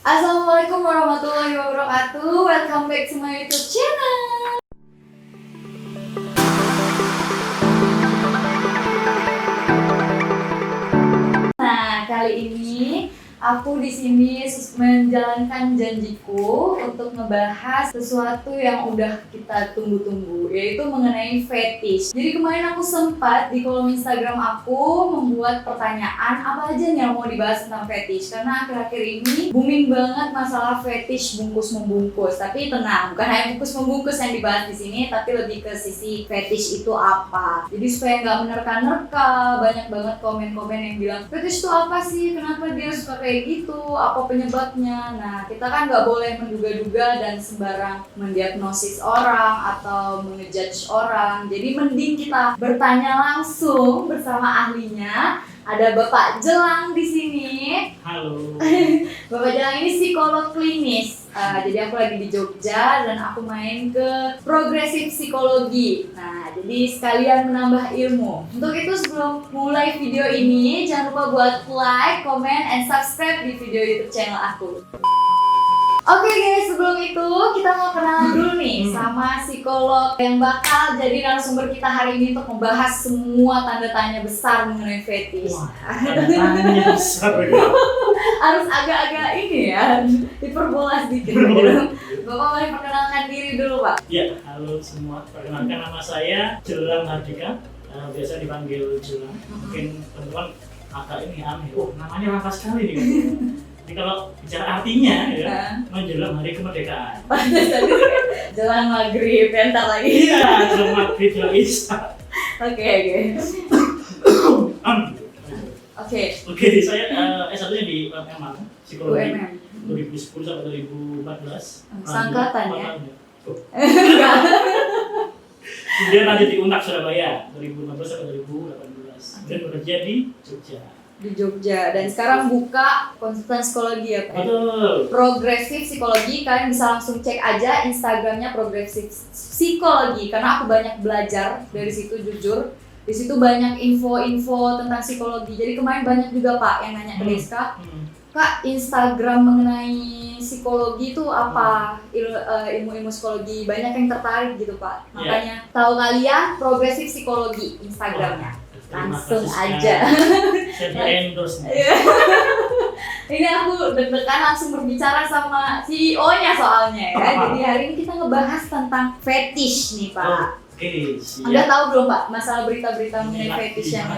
Assalamualaikum warahmatullahi wabarakatuh. Welcome back to my YouTube channel. Nah, kali ini aku di sini menjalankan janjiku untuk ngebahas sesuatu yang udah kita tunggu-tunggu, yaitu mengenai fetish. Jadi kemarin aku sempat di kolom Instagram aku membuat pertanyaan apa aja nih yang mau dibahas tentang fetish, karena akhir-akhir ini booming banget masalah fetish bungkus membungkus. Tapi tenang, bukan hanya bungkus membungkus yang dibahas di sini, tapi lebih ke sisi fetish itu apa. Jadi supaya nggak menerka-nerka, banyak banget komen-komen yang bilang fetish itu apa sih? Kenapa dia suka kayak gitu, apa penyebabnya. Nah, kita kan nggak boleh menduga-duga dan sembarang mendiagnosis orang atau mengejudge orang. Jadi mending kita bertanya langsung bersama ahlinya. Ada Bapak Jelang di sini. Halo. Bapak Jelang ini psikolog klinis. Jadi aku lagi di Jogja dan aku main ke progresif psikologi. Nah, jadi sekalian menambah ilmu. Untuk itu sebelum mulai video ini, jangan lupa buat like, comment, and subscribe di video YouTube channel aku. Oke guys, sebelum itu kita mau kenalan dulu nih sama psikolog yang bakal jadi narasumber kita hari ini untuk membahas semua tanda tanya besar mengenai fetish. Wah, tanya besar ya. Harus agak-agak ini ya, diperbola sedikit. Bapak boleh perkenalkan diri dulu, Pak? Ya, halo semua. Perkenalkan nama saya Jelang Hardika. Biasa dipanggil Jelang. Mungkin teman-teman agak ini aneh. Oh, namanya langka sekali nih. Jadi kalau bicara artinya ya, menjelang hari kemerdekaan. Jelang maghrib, bentar lagi. Iya, jelang maghrib, jelang isya. Oke. Oke, saya S1-nya di UMM, psikologi. 2010 sampai 2014. Sangkatan ya? Enggak. Kemudian lanjut di UNAK Surabaya 2015 sampai 2018. Dan bekerja di Jogja. Dan sekarang buka konsultan psikologi ya Pak? Betul. Progresif psikologi, kalian bisa langsung cek aja Instagramnya progresif psikologi, karena aku banyak belajar dari situ jujur. Di situ banyak info-info tentang psikologi. Jadi kemarin banyak juga Pak yang nanya ke Deska, Kak, Instagram mengenai psikologi itu apa? Ilmu-ilmu psikologi, banyak yang tertarik gitu Pak. Makanya tahu kalian progresif psikologi Instagramnya. Langsung aja. Saya endorse. Ini aku deg-degan langsung berbicara sama CEO-nya soalnya ya. Jadi hari ini kita ngebahas tentang fetish nih Pak. Oke, siap. Anda tahu belum Pak masalah berita-berita mengenai fetish yang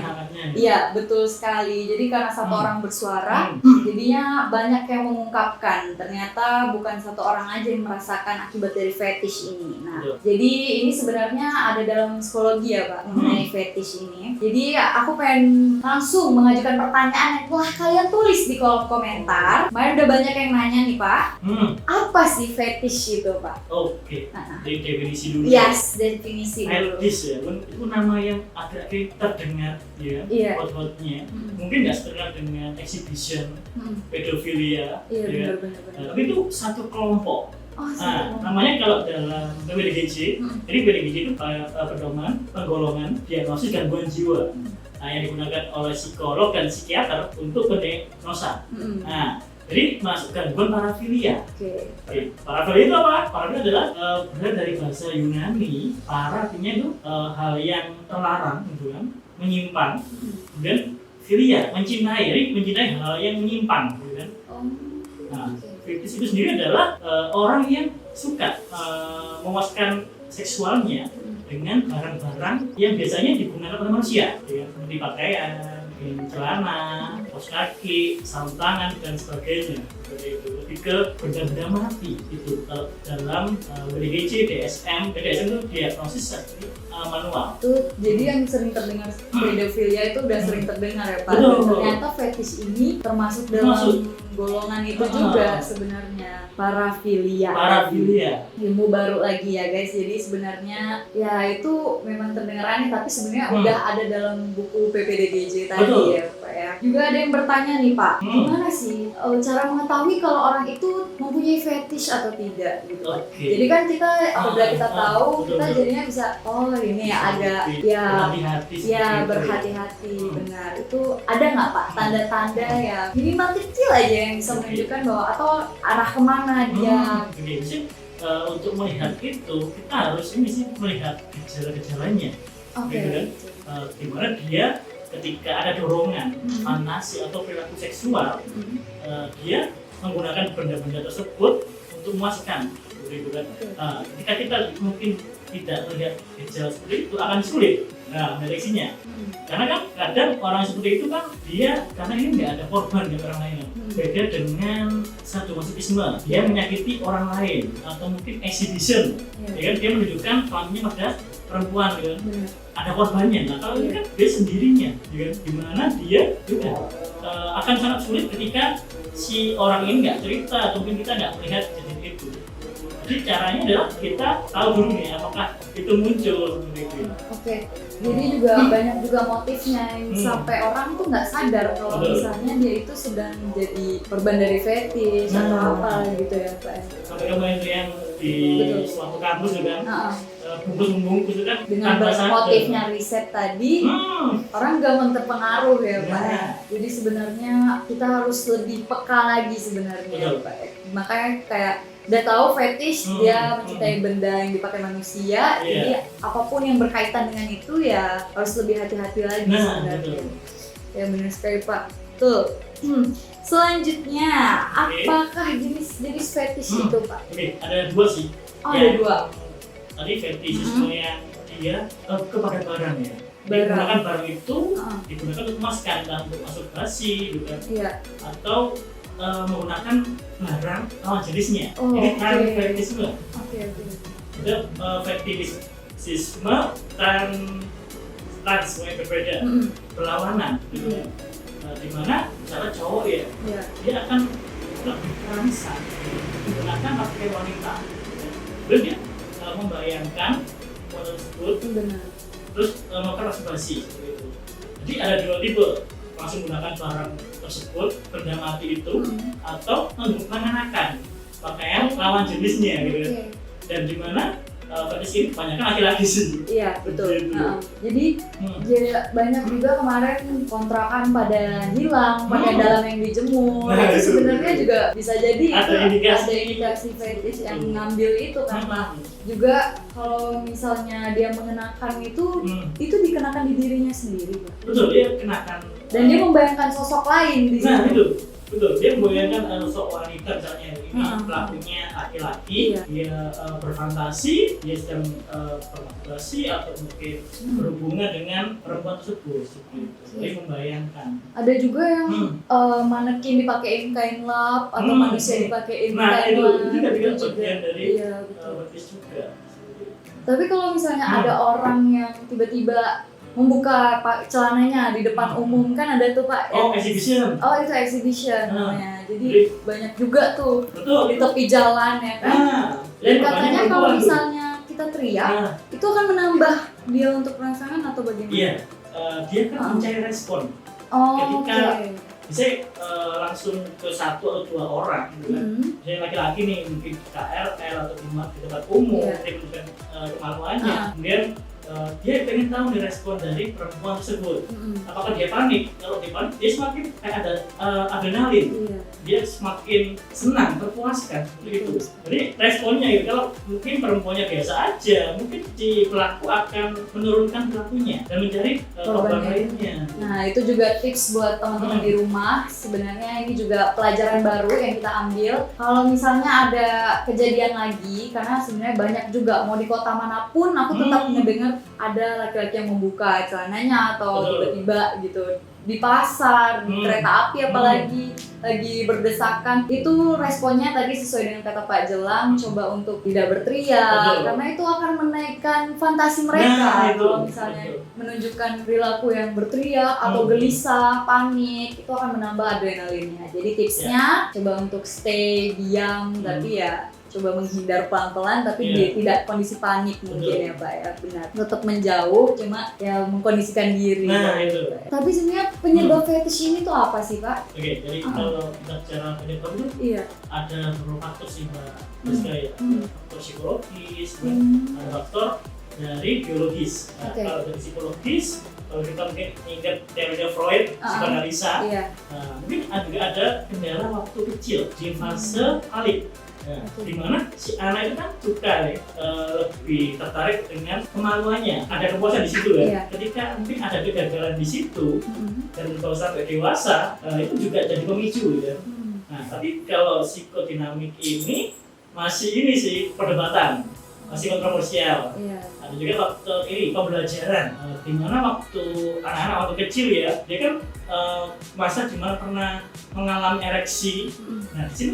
Iya, betul sekali. Jadi karena satu orang bersuara, jadinya banyak yang mengungkapkan ternyata bukan satu orang aja yang merasakan akibat dari fetish ini. Nah, jadi ini sebenarnya ada dalam psikologi ya Pak mengenai fetish ini. Jadi aku pengen langsung mengajukan pertanyaan yang telah kalian tulis di kolom komentar. Kemarin udah banyak yang nanya nih Pak, apa sih fetish itu Pak? Oke, jadi definisi dulu. Yes, definisi dulu. Fetish ya, itu nama yang agak terdengar ya, hot-hotnya. Mungkin nggak terdengar dengan exhibition, pedofilia, Iya, benar. tapi itu satu kelompok. Nah, namanya kalau dalam PDGJ, jadi PDGJ itu pedoman, penggolongan, diagnosis gangguan jiwa. Nah, yang digunakan oleh psikolog dan psikiater untuk pendiagnosa. Nah, jadi masuk gangguan parafilia. Oke. Parafilia itu apa? Parafilia adalah berasal dari bahasa Yunani. Para artinya itu hal yang terlarang, gitu kan, menyimpan. Kemudian filia, mencintai. Jadi mencintai hal yang menyimpan, gitu kan. Nah, fetish itu sendiri adalah orang yang suka memuaskan seksualnya dengan barang-barang yang biasanya digunakan oleh manusia, ya, seperti pakaian, celana, kaos kaki, sarung tangan dan sebagainya. Seperti itu. Lebih ke benda-benda mati itu dalam BDGJ, DSM itu diagnosis seperti manual. Tuh, jadi yang sering terdengar pedofilia itu udah sering terdengar ya Pak. Ternyata fetish ini termasuk dalam golongan itu juga sebenarnya, parafilia. Ilmu baru lagi ya guys. Jadi sebenarnya ya itu memang terdengar aneh, tapi sebenarnya udah ada dalam buku PPDGJ tadi ya. Pak ya. Juga ada yang bertanya nih Pak, gimana sih cara mengetahui kalau orang itu mempunyai fetish atau tidak gitu. Jadi kan kita apabila kita tahu, kita jadinya bisa oh ini ada ya berhati-hati benar. Itu ada nggak Pak tanda-tanda yang minimal kecil aja yang bisa menunjukkan bahwa atau arah kemana dia? Untuk melihat itu kita harus melihat gejala-gejalanya, gitu kan? Dimana dia ketika ada dorongan, fantasi atau perilaku seksual, dia menggunakan benda-benda tersebut untuk memuaskan, gitu kan? Ketika kita mungkin tidak melihat gejala seperti itu akan sulit mendeteksinya. Karena kan kadang orang seperti itu kan dia karena ini nggak ada korban dari orang lain. Beda dengan sadomasochisme, dia menyakiti orang lain atau mungkin exhibition, ya kan? Dia menunjukkan kelaminnya pada perempuan, gitu kan? Ada korbannya. Nah kalau ini kan dia sendirinya, ya kan? Dimana dia juga akan sangat sulit ketika si orang ini nggak cerita atau mungkin kita nggak melihat kejadian itu. Jadi caranya adalah kita tahu dulu nih apakah itu muncul seperti itu. Oke. Jadi juga banyak juga motifnya yang sampai orang tuh nggak sadar kalau misalnya dia itu sedang jadi korban dari fetish atau apa gitu ya Pak. Sampai kemarin itu yang di suatu kampus juga bungkus-bungkus itu kan dengan motifnya riset tadi orang gampang terpengaruh ya Pak. Jadi sebenarnya kita harus lebih peka lagi sebenarnya Pak. Makanya kayak udah tahu fetish dia mencintai benda yang dipakai manusia, jadi apapun yang berkaitan dengan itu ya harus lebih hati-hati lagi sebenarnya. Ya benar sekali Pak. Tuh. Selanjutnya, apakah jenis fetish itu Pak? Ada dua sih. Ada dua. Tadi fetishisme yang dia kepada barang ya. Digunakan barang itu digunakan untuk memuaskan, untuk masturbasi, gitu kan? Atau menggunakan barang lawan jenisnya. Ini fetishisme. Ada fetishisme trans yang berbeda, berlawanan, gitu ya. Dimana misalnya cowok ya, dia akan lebih terangsang menggunakan pakaian wanita. Terus dia membayangkan wanita tersebut, terus melakukan masturbasi. Jadi ada dua tipe, langsung menggunakan barang tersebut, benda mati itu, atau mengenakan pakaian lawan jenisnya, gitu. Dan dimana fetish ini kebanyakan laki-laki sih. Iya betul. Jadi banyak juga kemarin kontrakan pada hilang, pakai dalam yang dijemur. Itu sebenarnya juga bisa jadi ada indikasi fetish yang ngambil itu kan Pak. Juga kalau misalnya dia mengenakan itu dikenakan di dirinya sendiri Pak. Betul, dia kenakan. Dan dia membayangkan sosok lain di situ. Betul, dia membayangkan sosok wanita misalnya ini pelakunya laki-laki, dia berfantasi, dia sedang bermasturbasi atau mungkin berhubungan dengan perempuan tersebut. Dia membayangkan. Ada juga yang manekin dipakein kain lap atau manusia dipakein kain lap. Itu juga bagian dari fetish juga. Tapi kalau misalnya ada orang yang tiba-tiba membuka celananya di depan umum kan ada tuh Pak. Exhibition. Itu exhibition namanya. Jadi banyak juga tuh di tepi jalan ya kan. Dan katanya kalau misalnya kita teriak itu akan menambah dia untuk rangsangan atau bagaimana? Iya, dia kan mencari respon. Ketika bisa langsung ke satu atau dua orang, gitu kan. Misalnya laki-laki nih mungkin di KRL atau di tempat umum, dia menunjukkan kemaluannya, kemudian dia pengen tahu nih respon dari perempuan tersebut. Apakah dia panik? Kalau dia panik, dia semakin kayak ada adrenalin. Dia semakin senang, terpuaskan gitu. Jadi responnya gitu. Kalau mungkin perempuannya biasa aja, mungkin si pelaku akan menurunkan pelakunya dan mencari korban lainnya. Nah itu juga tips buat teman-teman di rumah. Sebenarnya ini juga pelajaran baru yang kita ambil. Kalau misalnya ada kejadian lagi, karena sebenarnya banyak juga mau di kota manapun, aku tetap mendengar ada laki-laki yang membuka celananya atau tiba-tiba gitu di pasar, di kereta api apalagi lagi berdesakan. Itu responnya tadi sesuai dengan kata Pak Jelang, coba untuk tidak berteriak karena itu akan menaikkan fantasi mereka. Kalau misalnya menunjukkan perilaku yang berteriak atau gelisah, panik, itu akan menambah adrenalinnya. Jadi tipsnya coba untuk stay diam tapi ya coba menghindar pelan-pelan tapi Iya. dia tidak kondisi panik mungkin Betul. ya Pak ya, benar. Tetap menjauh cuma ya mengkondisikan diri. Nah, Pak. itu. Tapi sebenarnya penyebab fetish ini tuh apa sih Pak? Oke, jadi kalau kita bicara penyebab itu Iya. ada beberapa faktor sih Mbak Rizka ya. Hmm. Faktor psikologis, Hmm. ada faktor dari biologis. Nah, Oke. kalau dari psikologis, kalau kita mungkin ingat teorinya Freud, psikanalisa, Iya. nah, mungkin juga ada kendala waktu kecil di fase alik. Nah, Oke. di mana si anak itu kan suka nih, lebih tertarik dengan kemaluannya, ada kepuasan di situ ya. Iya. Ketika mungkin ada kegagalan di situ Hmm. dan kalau sampai dewasa, itu juga jadi pemicu ya. Hmm. Nah, tapi kalau psikodinamik ini masih ini sih perdebatan, masih kontroversial. Iya. Ada juga faktor ini pembelajaran, di mana waktu anak-anak waktu kecil ya, dia kan masa dimana pernah mengalami ereksi. Hmm. Nah, di sini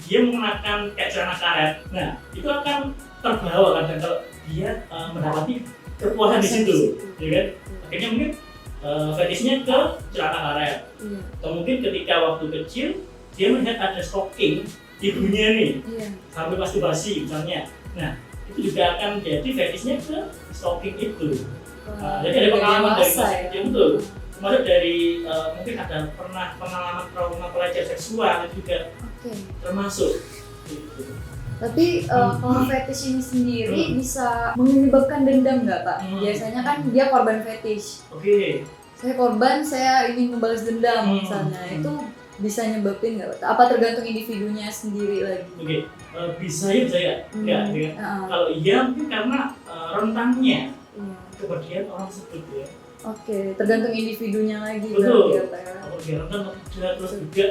dia menggunakan kayak celana karet. Nah, itu akan terbawa kan kalau dia mendapati kepuasan di situ, ya kan? Akhirnya mungkin fetishnya ke celana karet. Iya. Atau mungkin ketika waktu kecil dia melihat ada stalking ibunya nih Iya. sampai masturbasi misalnya. Nah, itu juga akan jadi fetishnya ke stalking itu. Jadi ada pengalaman dari dewasa masa ya. kecil itu. Termasuk dari mungkin ada pernah pengalaman trauma pelecehan seksual itu juga Oke. termasuk. Gitu. Tapi kalau fetish ini sendiri bisa menyebabkan dendam nggak Pak? Biasanya kan dia korban fetish. Oke. Saya korban, saya ingin membalas dendam misalnya. Itu bisa nyebabin nggak Pak? Apa tergantung individunya sendiri lagi? Oke. Bisa ya, bisa ya. Enggak, ya. Heeh. Kalau iya mungkin karena rentannya Iya. kepergian orang tersebut ya. Oke, tergantung individunya lagi Betul. berarti ya Pak ya. Kalau dia rentan atau tidak, terus juga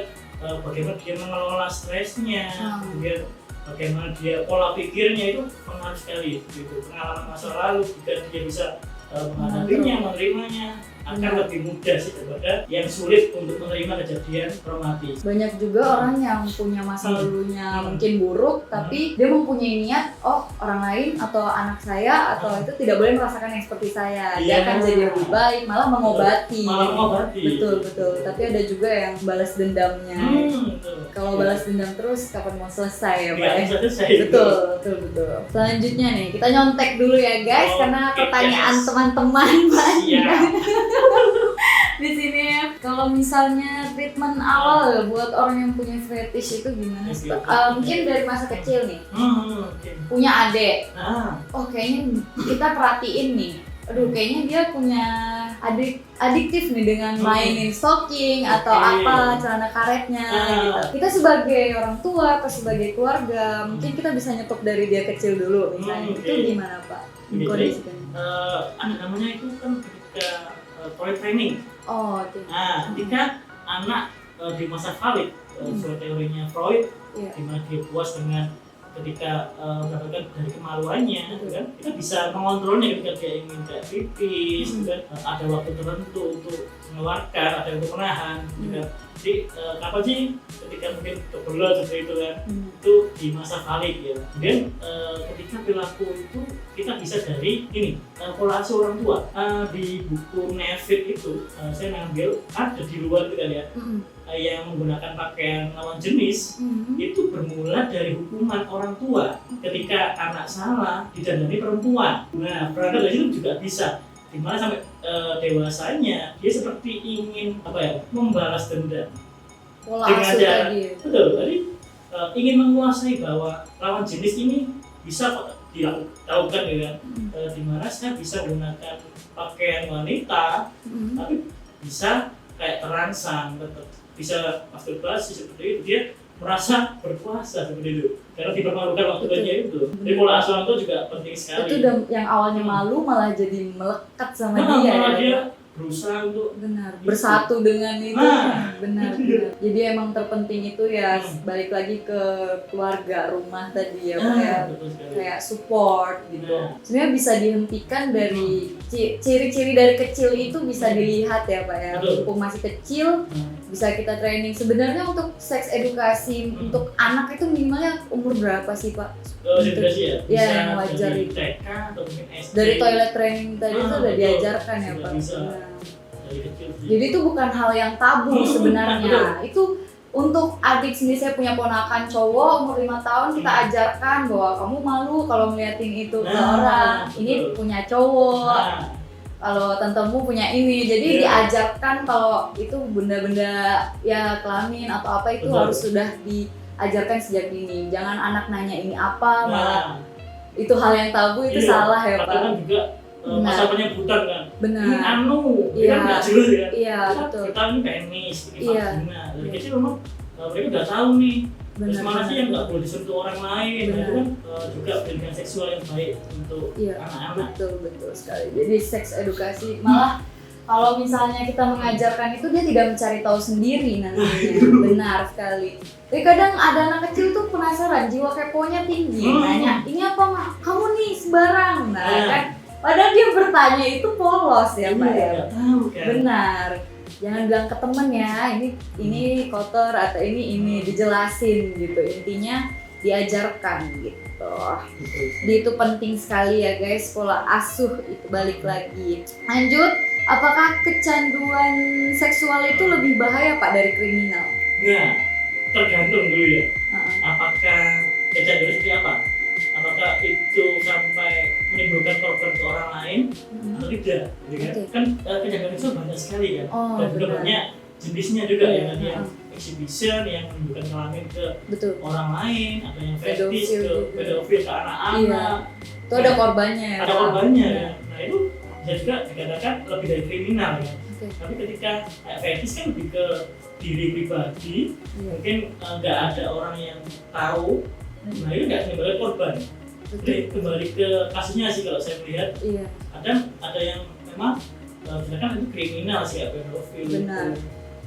bagaimana dia mengelola stresnya, kemudian bagaimana dia pola pikirnya itu pengaruh sekali gitu. Pengalaman masa lalu jika dia bisa menghadapinya, menerimanya akan lebih mudah sih daripada yang sulit untuk menerima kejadian traumatis. Banyak juga orang yang punya masa lalunya mungkin buruk, tapi dia mempunyai niat, oh orang lain atau anak saya atau itu tidak boleh merasakan yang seperti saya. Dia Iya. akan jadi lebih baik, malah mengobati. Malah mengobati. Betul, betul. Tapi ada juga yang balas dendamnya. Betul. Kalau balas dendam terus, kapan mau selesai ya Pak? Nggak ya? bisa selesai. Betul, betul, betul. Selanjutnya nih, kita nyontek dulu ya guys, karena Oke, pertanyaan guys. teman-teman banyak. Siap. Di sini kalau misalnya treatment awal buat orang yang punya fetish itu gimana sih? Oke, oke. Mungkin dari masa kecil nih, Oke. punya adik. Nah, Oh kayaknya kita perhatiin nih. Aduh kayaknya dia punya adiktif nih dengan mainin stocking atau Oke. apa celana karetnya gitu. Kita sebagai orang tua atau sebagai keluarga mungkin kita bisa nyetok dari dia kecil dulu misalnya. Oke. Itu gimana Pak? Oke, Kondisikannya. ada namanya itu kan ketika toy training. Oh oke. Nah, ketika anak di masa valid, sesuai teorinya Freud, Iya. di mana dia puas dengan ketika mendapatkan dari kemaluannya, gitu kan, kita bisa mengontrolnya ketika dia ingin kayak pipis, gitu kan, ada waktu tertentu untuk mengeluarkan, ada untuk menahan, gitu kan. Jadi kapan sih ketika mungkin kebetulan seperti itu kan, itu di masa valid ya. Kemudian ketika perilaku itu kita bisa dari ini pola asuh orang tua. Di buku Neville itu saya ngambil ada di luar itu kan ya, yang menggunakan pakaian lawan jenis itu bermula dari hukuman orang tua ketika anak salah didandani perempuan. Nah, berada dari situ juga bisa, dimana sampai dewasanya dia seperti ingin apa ya, membalas dendam. Pola Dengan asuh cara- tadi. Betul, jadi ingin menguasai bahwa lawan jenis ini bisa kok dilakukan ya kan, dimana saya bisa menggunakan pakaian wanita tapi bisa kayak terangsang, tetap bisa masturbasi seperti itu, dia merasa berkuasa seperti itu karena dipermalukan waktu Betul. dia itu. Jadi pola asuh itu juga penting sekali. Itu udah yang awalnya malu malah jadi melekat sama Nah, dia. malah ya. dia berusaha untuk Benar, Gitu. bersatu dengan itu. Nah. Benar, benar. Jadi emang terpenting itu ya balik lagi ke keluarga, rumah tadi ya Pak ya. betul sekali. Kayak support gitu. Nah. Sebenarnya bisa dihentikan dari ciri-ciri dari kecil itu bisa dilihat ya Pak ya. Betul. Mumpung masih kecil bisa kita training. Sebenarnya untuk seks edukasi untuk anak itu minimalnya umur berapa sih Pak? Edukasi ya, Ya, bisa yang wajar dari itu. TK atau mungkin SD. Dari toilet training tadi itu udah betul. diajarkan ya Sudah Pak. bisa. Nah. Dari kecil sih. Jadi itu bukan hal yang tabu betul. sebenarnya. Itu untuk adik sendiri, saya punya ponakan cowok umur 5 tahun, kita ajarkan bahwa kamu malu kalau ngeliatin itu ke orang, ini punya cowok, kalau tantemu punya ini, jadi diajarkan kalau itu benda-benda ya kelamin atau apa itu harus sudah diajarkan sejak dini. Jangan anak nanya ini apa, malah itu hal yang tabu, itu salah ya Pak. Kan juga masa penyebutan kan. Benar. Ini kan nggak jelas ya. Iya betul. Kita ini penis, ini vagina. Dari kecil memang mereka udah tahu nih. Terus mana sih yang nggak boleh disentuh orang lain. Nah, itu kan juga pendidikan seksual yang baik untuk anak-anak. Betul sekali. Jadi seks edukasi malah kalau misalnya kita mengajarkan itu dia tidak mencari tahu sendiri nantinya. Benar sekali. Tapi kadang ada anak kecil tuh penasaran, jiwa keponya tinggi, nanya ini apa Mak? Kamu nih sembarang. Nah kan padahal dia bertanya itu polos ya Pak ya. Tahu kan. Benar. Jangan bilang ke temen ya, ini kotor atau ini dijelasin gitu. Intinya diajarkan gitu. Jadi itu penting sekali ya guys, pola asuh itu balik lagi. Lanjut, apakah kecanduan seksual itu lebih bahaya Pak dari kriminal? Nah, tergantung dulu ya. Apakah kecanduan seperti apa? Apakah itu sampai menimbulkan korban ke orang lain atau tidak? Kan kecanduan itu banyak sekali kan. Dan juga banyak jenisnya juga ya, yang exhibition, yang menimbulkan kelamin ke orang lain, atau yang fetish ke pedofil ke anak-anak. Itu ada korbannya ya. Ada korbannya ya. Nah itu bisa juga dikatakan lebih dari kriminal ya. Tapi ketika fetish kan lebih ke diri pribadi, mungkin nggak ada orang yang tahu. Nah itu nggak menimbulkan korban. Jadi kembali ke kasusnya sih kalau saya melihat. Ada yang memang misalkan itu kriminal sih, kayak pedofil. Benar.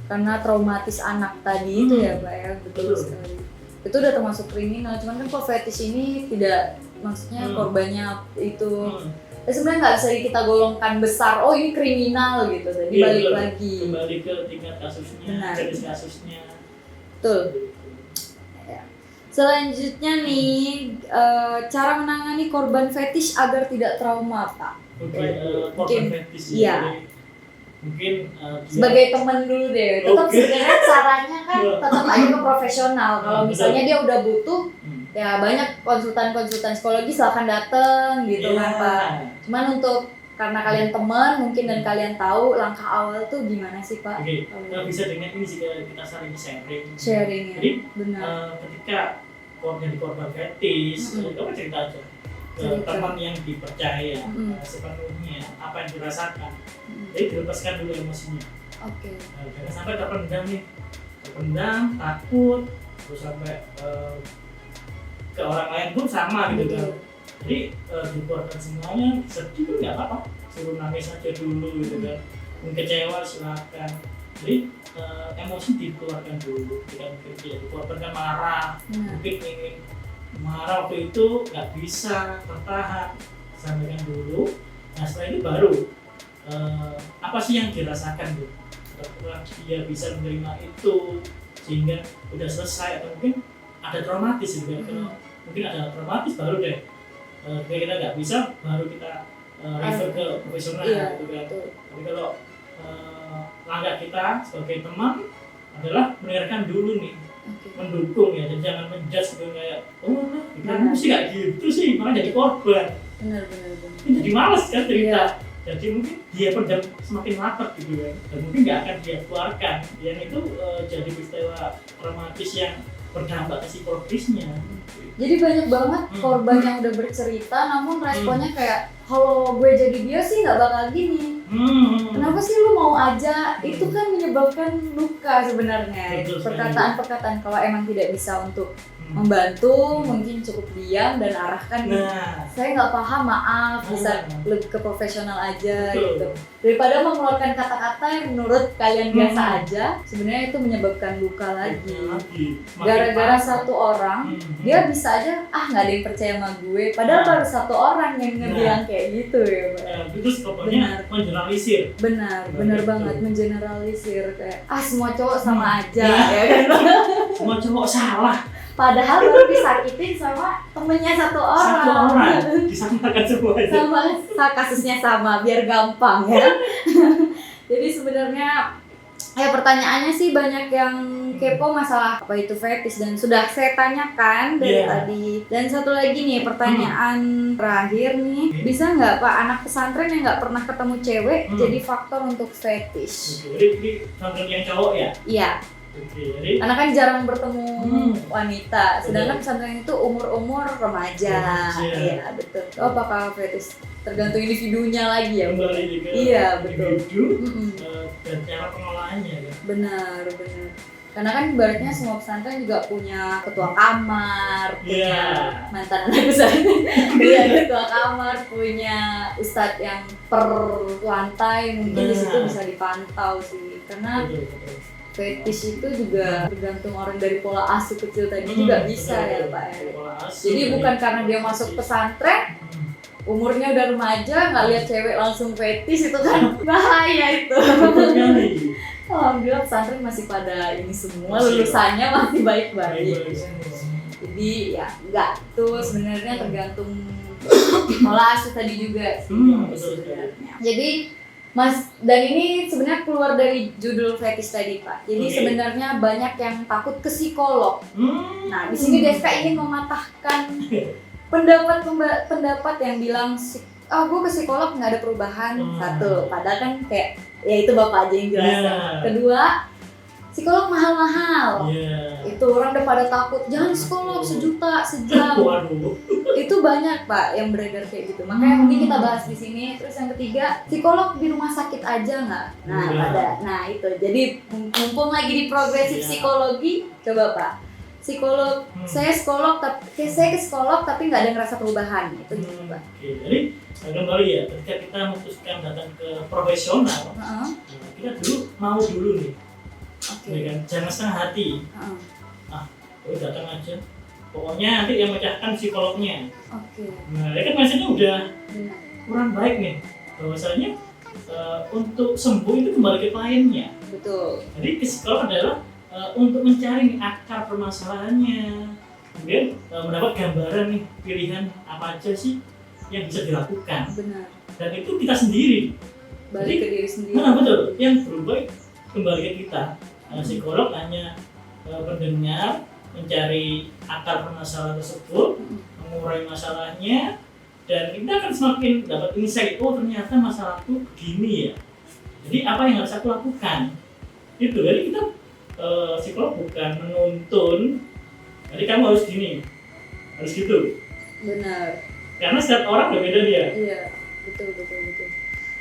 Karena traumatis anak tadi itu ya Pak ya, betul sekali. Itu udah termasuk kriminal, cuman kan kalau fetish ini tidak, maksudnya korbannya itu sebenarnya nggak bisa kita golongkan besar, oh ini kriminal gitu. Jadi balik lagi. Kembali ke tingkat kasusnya, jenis kasusnya. Betul. Selanjutnya nih, cara menangani korban fetish agar tidak trauma Pak. Korban fetish ya. Mungkin sebagai teman dulu deh, tetap sebenarnya caranya kan tetap aja ke profesional. Kalau misalnya dia udah butuh, ya banyak konsultan psikologi silahkan dateng gitu kan Pak. Cuman untuk karena kalian teman mungkin dan kalian tahu langkah awal tuh gimana sih Pak? Bisa dengan ini sih kita saling sharing ya. Jadi benar. Ketika jadi korban fetish, kamu cerita aja ke teman yang dipercaya sepenuhnya apa yang dirasakan. Jadi dilepaskan dulu emosinya. Jangan sampai terpendam, takut, terus sampai ke orang lain pun sama gitu kan. Jadi dikeluarkan semuanya, sedih pun nggak apa-apa, suruh nangis aja dulu gitu kan. Mungkin kecewa silakan. Jadi emosi dikeluarkan dulu, tidak mungkin dikeluarkan marah, mungkin ingin marah waktu itu nggak bisa tertahan, sampaikan dulu. Nah setelah itu baru apa sih yang dirasakan tuh? Setelah dia bisa menerima itu sehingga udah selesai, atau mungkin ada traumatis gitu kan? Mungkin ada traumatis baru deh. Ketika kita nggak bisa, baru kita refer ke profesional gitu kan. Tapi kalau langkah kita sebagai teman adalah mendengarkan dulu nih, mendukung ya, dan jangan menjudge gitu kayak kamu sih nggak gitu sih, malah jadi korban. Benar. Jadi malas kan cerita. Jadi mungkin dia pendam semakin lapar gitu kan, dan mungkin nggak akan dia keluarkan. Yang itu jadi peristiwa traumatis yang berdampak ke psikologisnya. Jadi banyak banget korban yang udah bercerita, namun responnya kayak kalau gue jadi dia sih nggak bakal gini. Kenapa sih lu mau aja? Itu kan menyebabkan luka sebenarnya. Perkataan-perkataan kalau emang tidak bisa untuk membantu, mungkin cukup diam dan arahkan. Saya nggak paham, maaf, bisa lebih ke profesional aja gitu. Daripada mengeluarkan kata-kata yang menurut kalian biasa aja, sebenarnya itu menyebabkan luka lagi. Gara-gara satu orang, dia bisa aja nggak ada yang percaya sama gue. Padahal baru satu orang yang ngebilang kayak gitu ya Pak. Itu pokoknya mengeneralisir. Benar banget, mengeneralisir kayak semua cowok sama aja ya kan. Semua cowok salah. Padahal baru disakitin sama temennya satu orang. Disamakan semuanya. Sama kasusnya sama, biar gampang ya. Jadi sebenarnya Pertanyaannya sih banyak yang kepo masalah apa itu fetish dan sudah saya tanyakan dari tadi. Dan satu lagi nih pertanyaan terakhir nih, bisa nggak Pak anak pesantren yang nggak pernah ketemu cewek jadi faktor untuk fetish? Jadi pesantren yang cowok ya? Iya. Jadi karena kan jarang bertemu wanita, sedangkan pesantren itu umur-umur remaja. Iya betul. Apakah fetish tergantung individunya lagi ya? Kembali juga individu dan cara pengelolaannya kan? Benar. Karena kan ibaratnya semua pesantren juga punya ketua kamar, punya mantan anak pesantren, punya ketua kamar, punya ustadz yang per lantai, mungkin di situ bisa dipantau sih. Karena fetish itu juga tergantung orang dari pola asuh kecil tadi juga bisa ya Pak. Jadi bukan karena dia masuk pesantren, umurnya udah remaja, nggak lihat cewek langsung fetish, itu kan bahaya itu. Alhamdulillah pesantren masih pada ini semua, lulusannya masih baik-baik. Jadi ya enggak, tuh sebenarnya tergantung pola asuh tadi juga sih. Jadi Mas, dan ini sebenarnya keluar dari judul fetish tadi Pak. Jadi sebenarnya banyak yang takut ke psikolog. Nah di sini Deska ingin mematahkan pendapat yang bilang gue ke psikolog nggak ada perubahan. Satu, padahal kan kayak ya itu Bapak aja yang jelaskan. Kedua, psikolog mahal-mahal. Itu orang udah pada takut, jangan psikolog 1 juta sejam. Itu banyak Pak yang beredar kayak gitu. Makanya mungkin kita bahas di sini. Terus yang ketiga, psikolog di rumah sakit aja nggak? Nah itu. Jadi mumpung lagi di progresif psikologi, coba Pak. Psikolog, saya ke psikolog tapi nggak ada ngerasa perubahan. Itu gitu Pak. Jadi kembali ya, ketika kita memutuskan datang ke profesional, kita mau dulu nih. Kan? Jangan setengah hati. Datang aja. Pokoknya nanti yang mecahkan psikolognya. Nah, ya kan maksudnya udah kurang baik nih. Bahwasanya untuk sembuh itu kembali ke kliennya. Betul. Jadi psikolog adalah untuk mencari akar permasalahannya. Kemudian mendapat gambaran nih pilihan apa aja sih yang bisa dilakukan. Benar. Dan itu kita sendiri. Balik ke diri sendiri. Nah, betul. Yang berubah kembali ke kita. Psikolog hanya mendengar, mencari akar permasalahan tersebut, mengurai masalahnya, dan kita akan semakin dapat insight, ternyata masalahku begini ya. Jadi apa yang harus aku lakukan? Itu. Jadi kita psikolog bukan menuntun. Jadi kamu harus gini, harus gitu. Benar. Karena setiap orang berbeda dia. Iya, betul.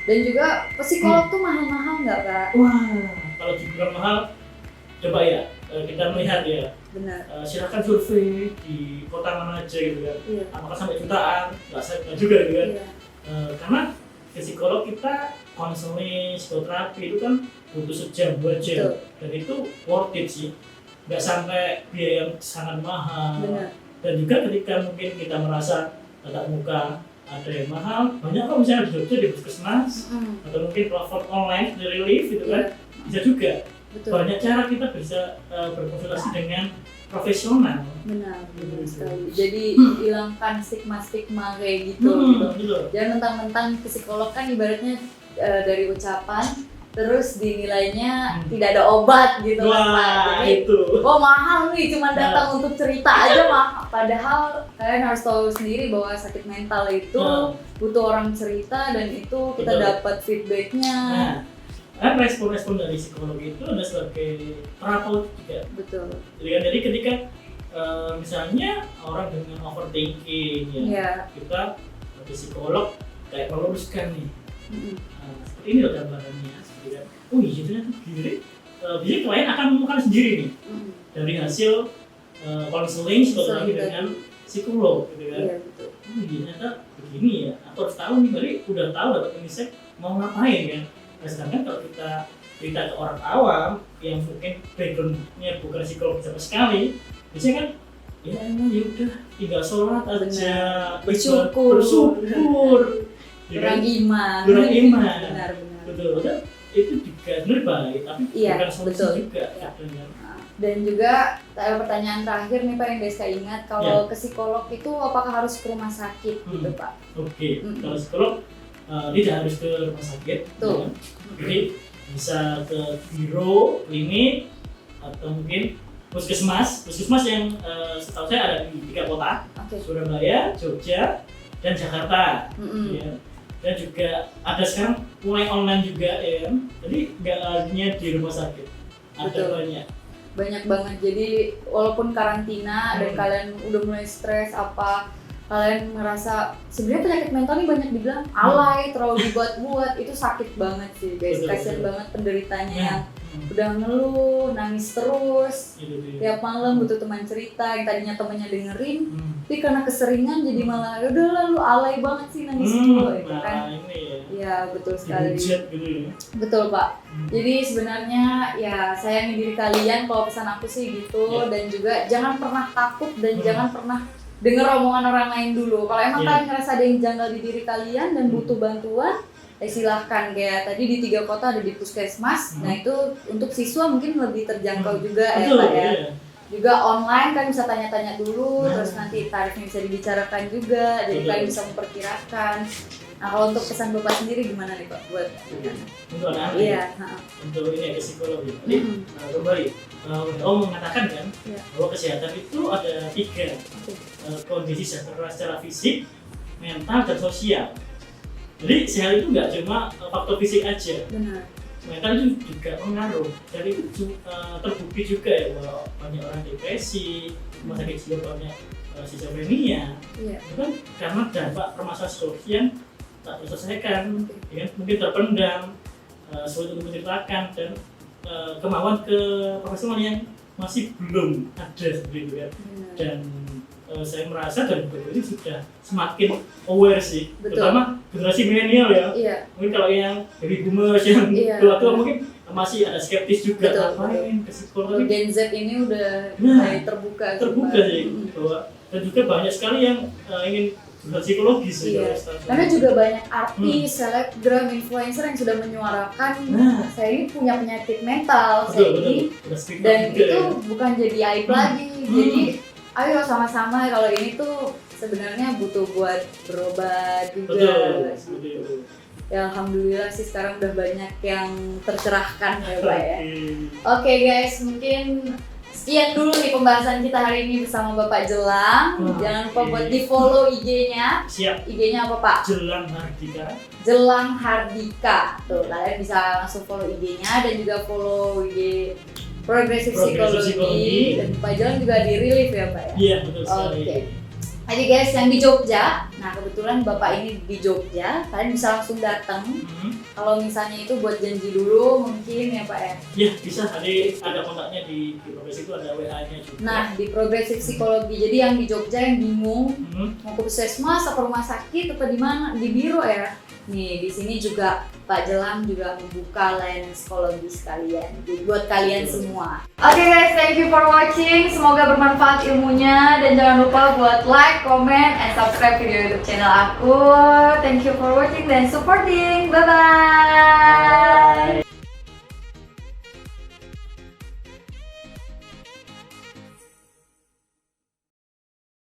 Dan juga psikolog tuh mahal-mahal nggak Kak? Wah, kalau dibilang mahal, coba ya kita melihat ya. Benar. Silakan survei di kota mana aja gitu kan. Iya. Apakah sampai jutaan? Nggak juga gitu kan. Iya. Karena ke psikolog kita konseling, psikoterapi itu kan butuh sejam 2 jam. Dan itu worth it sih. Nggak sampai biaya yang sangat mahal. Benar. Dan juga ketika mungkin kita merasa tatap muka ada yang mahal, banyak kok misalnya di Jogja di puskesmas atau mungkin platform online di relief gitu kan, bisa juga. Betul. Banyak cara kita bisa berkonsultasi dengan profesional. Benar sekali. Jadi hilangkan stigma kayak gitu. Jangan mentang-mentang psikolog kan ibaratnya dari ucapan terus dinilainya tidak ada obat gitu kan. Jadi mahal nih cuma datang untuk cerita aja mahal. Padahal kalian harus tahu sendiri bahwa sakit mental itu butuh orang cerita dan itu kita dapat feedbacknya. Kan respon-respon dari psikolog itu ada sebagai terapeut juga. Betul. Jadi ketika misalnya orang dengan overthinking kita ke psikolog kayak meluruskan nih. Seperti ini loh gambarannya. Oh iya ternyata begini. Biasanya klien akan menemukan sendiri nih dari hasil konseling psikoterapi dengan psikolog gitu kan. Iya betul. Oh iya ternyata begini ya. Aku harus tahu nih, berarti udah tahu dapat insight mau ngapain kan. Nah, sedangkan kalau kita cerita ke orang awam yang mungkin backgroundnya bukan psikolog sama sekali, biasanya kan ya udah tinggal sholat aja, bersyukur, kurang iman. Benar. Betul. Itu juga sebenarnya baik, tapi bukan solusi juga. Dan juga pertanyaan terakhir nih Pak yang Deska ingat, kalau ke psikolog itu apakah harus ke rumah sakit gitu Pak? Oke. Kalau psikolog tidak harus ke rumah sakit. Tuh. Jadi bisa ke biro, klinik, atau mungkin puskesmas yang setahu saya ada di 3 kota, Oke. Surabaya, Jogja, dan Jakarta. Ya. Dan juga ada sekarang mulai online juga ya, jadi nggak hanya di rumah sakit, ada Betul. Banyak banget. Jadi walaupun karantina dan kalian udah mulai stres apa, kalian ngerasa sebenarnya penyakit mental ini banyak dibilang alay, terlalu dibuat-buat, itu sakit banget sih guys. Betul, Kasian betul. banget penderitanya yang udah ngeluh, nangis terus, tiap malam butuh teman cerita, yang tadinya temennya dengerin, tapi karena keseringan jadi malah udah lu alay banget sih nangis mulu gitu kan. Nah ini ya, Ya betul sekali. dihujat gitu ya. Betul Pak. Jadi sebenarnya ya sayangi diri kalian, kalau pesan aku sih gitu. Dan juga jangan pernah takut dan jangan pernah dengar omongan orang lain dulu. Kalau emang kalian ngerasa ada yang janggal di diri kalian dan butuh bantuan, silahkan. Kayak tadi di 3 kota ada di puskesmas. Nah itu untuk siswa mungkin lebih terjangkau juga ya Betul, Pak ya. iya. Juga online kan bisa tanya-tanya dulu, terus nanti tarifnya bisa dibicarakan juga, jadi Betul. kalian bisa memperkirakan. Nah kalau untuk pesan Bapak sendiri gimana nih Pak buat Untuk anak-anak Iya, untuk ini ke psikologi. Jadi kembali, WHO mengatakan kan Iya. bahwa kesehatan itu ada 3 kondisi secara fisik, mental, dan sosial. Jadi sehat itu nggak cuma faktor fisik aja, benar. mental itu juga pengaruh. Jadi itu terbukti juga ya bahwa banyak orang depresi, rumah sakit jiwa banyak skizofrenia. Iya. Itu kan karena dampak permasalahan psikologi yang tak terselesaikan, ya kan? Mungkin terpendam, sulit untuk menceritakan, dan kemauan ke profesional yang masih belum ada seperti itu kan. Benar. Dan saya merasa dan beberapa ini sudah semakin aware sih, Betul. terutama generasi milenial ya. Iya. Mungkin kalau yang baby boomers yang Iya. tua-tua mungkin masih ada skeptis juga, Betul, ngapain ke psikolog. Kalau Gen Z ini udah Nah, mulai terbuka Terbuka Pak. sih bahwa, dan juga banyak sekali yang ingin jurusan psikologis sih. Iya. kalau setahu saya. Karena juga banyak artis, selebgram, influencer yang sudah menyuarakan Nah. saya ini punya penyakit mental, Betul, saya betul. ini, Udah speak up dan juga itu ya. bukan jadi aib lagi. Jadi ayo sama-sama, kalau ini tuh sebenarnya butuh buat berobat juga. Betul, betul. Ya alhamdulillah sih sekarang udah banyak yang tercerahkan ya Pak ya. Oke. Oke guys, mungkin sekian dulu nih pembahasan kita hari ini bersama Bapak Jelang. Jangan lupa buat di follow IG-nya. Siap. IG-nya apa Pak? Jelang Hardika. Jelang Hardika. Tuh, kalian bisa langsung follow IG-nya dan juga follow IG Progressive Psikologi. Dan Pak Jelang juga di relief ya Pak ya? Iya, betul sekali. Oke. Jadi guys yang di Jogja, nah kebetulan Bapak ini di Jogja, kalian bisa langsung datang. Kalau misalnya itu buat janji dulu mungkin ya Pak ya. Iya, bisa. Ada kontaknya di progres itu, ada WA-nya juga. Nah di Progressive Psikologi, jadi yang di Jogja yang bingung mau ke puskesmas apa rumah sakit atau di mana, di biro ya. Nih di sini juga Pak Jelang juga membuka layanan psikologi sekalian, jadi buat kalian semua. Oke guys, thank you for watching. Semoga bermanfaat ilmunya dan jangan lupa buat like, comment, and subscribe video YouTube channel aku. Thank you for watching dan supporting. Bye bye.